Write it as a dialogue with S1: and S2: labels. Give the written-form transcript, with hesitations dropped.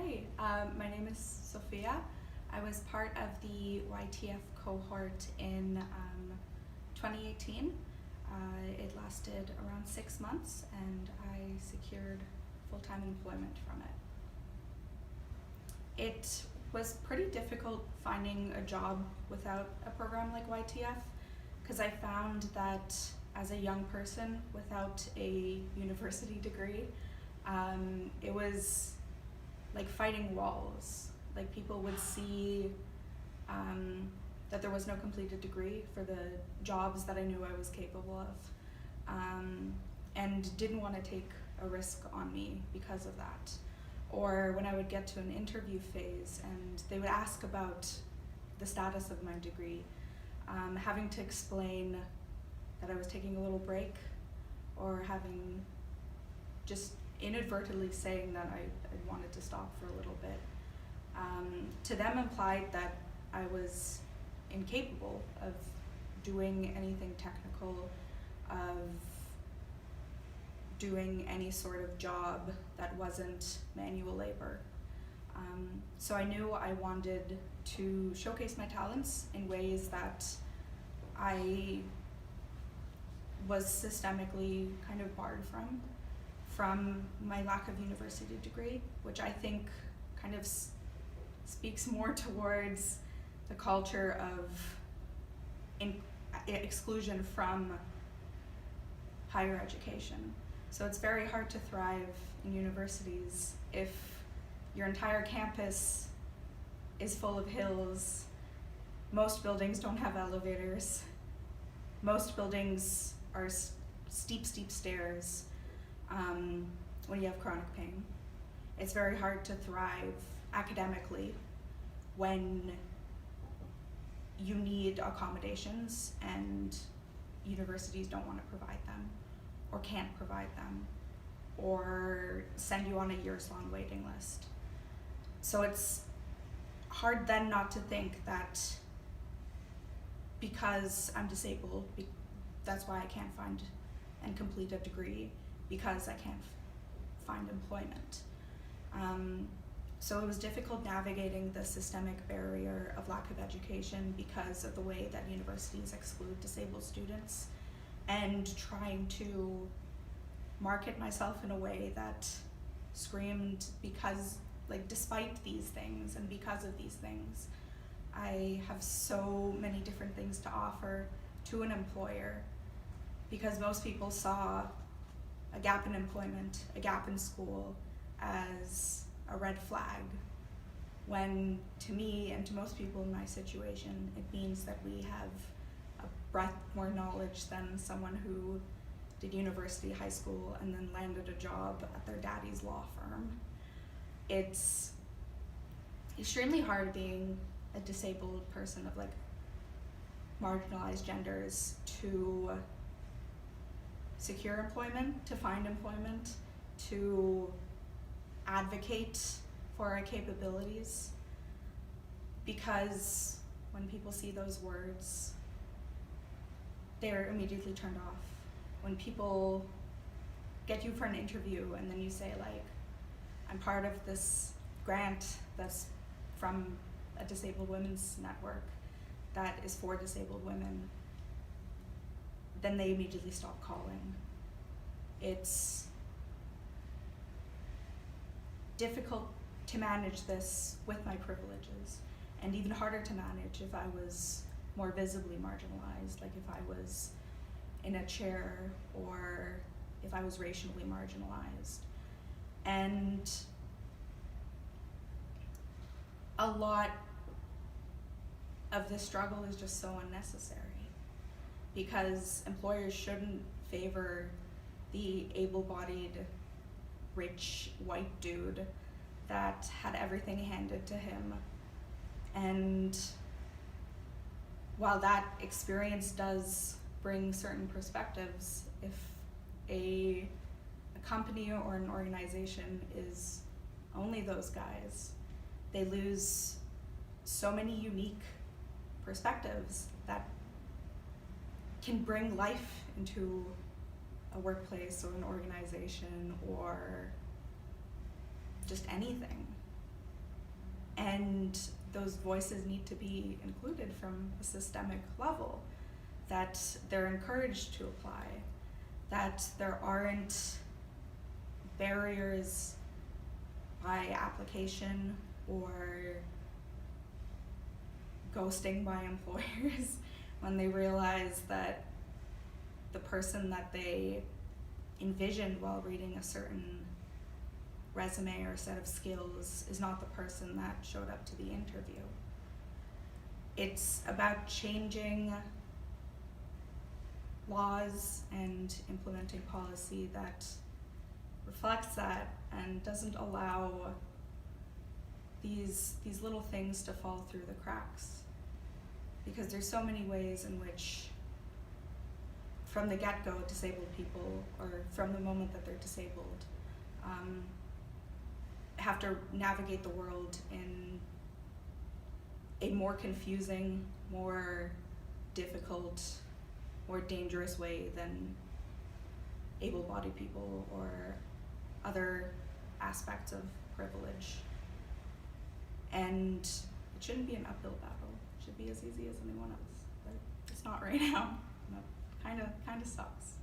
S1: Hi, my name is Sophia. I was part of the YTF cohort in 2018. It lasted around 6 months and I secured full-time employment from it. It was pretty difficult finding a job without a program like YTF because I found that as a young person without a university degree, it was like fighting walls. Like people would see that there was no completed degree for the jobs that I knew I was capable of, and didn't want to take a risk on me because of that. Or when I would get to an interview phase and they would ask about the status of my degree, having to explain that I was taking a little break, or having just inadvertently saying that I wanted to stop for a little bit, to them implied that I was incapable of doing anything technical, of doing any sort of job that wasn't manual labor. So I knew I wanted to showcase my talents in ways that I was systemically kind of barred from my lack of university degree, which I think kind of speaks more towards the culture of exclusion from higher education. So it's very hard to thrive in universities if your entire campus is full of hills, most buildings don't have elevators, most buildings are steep stairs. When you have chronic pain, it's very hard to thrive academically when you need accommodations and universities don't want to provide them, or can't provide them, or send you on a years-long waiting list. So it's hard then not to think that because I'm disabled, that's why I can't find and complete a degree, because I can't find employment. So it was difficult navigating the systemic barrier of lack of education because of the way that universities exclude disabled students, and trying to market myself in a way that screamed, because, like, despite these things and because of these things, I have so many different things to offer to an employer, because most people saw a gap in employment, a gap in school as a red flag, when to me and to most people in my situation, it means that we have a breadth more knowledge than someone who did university, high school, and then landed a job at their daddy's law firm. It's extremely hard being a disabled person of like marginalized genders to secure employment, to find employment, to advocate for our capabilities, because when people see those words, they're immediately turned off. When people get you for an interview and then you say, like, I'm part of this grant that's from a disabled women's network that is for disabled women, then they immediately stop calling. It's difficult to manage this with my privileges, and even harder to manage if I was more visibly marginalized, like if I was in a chair or if I was racially marginalized. And a lot of this struggle is just so unnecessary, because employers shouldn't favor the able-bodied, rich, white dude that had everything handed to him. And while that experience does bring certain perspectives, if a company or an organization is only those guys, they lose so many unique perspectives that can bring life into a workplace or an organization or just anything. And those voices need to be included from a systemic level, that they're encouraged to apply, that there aren't barriers by application or ghosting by employers when they realize that the person that they envisioned while reading a certain resume or set of skills is not the person that showed up to the interview. It's about changing laws and implementing policy that reflects that and doesn't allow these little things to fall through the cracks. Because there's so many ways in which, from the get-go, disabled people, or from the moment that they're disabled, have to navigate the world in a more confusing, more difficult, more dangerous way than able-bodied people or other aspects of privilege. And it shouldn't be an uphill battle. It should be as easy as anyone else, but it's not right now. That kind of sucks.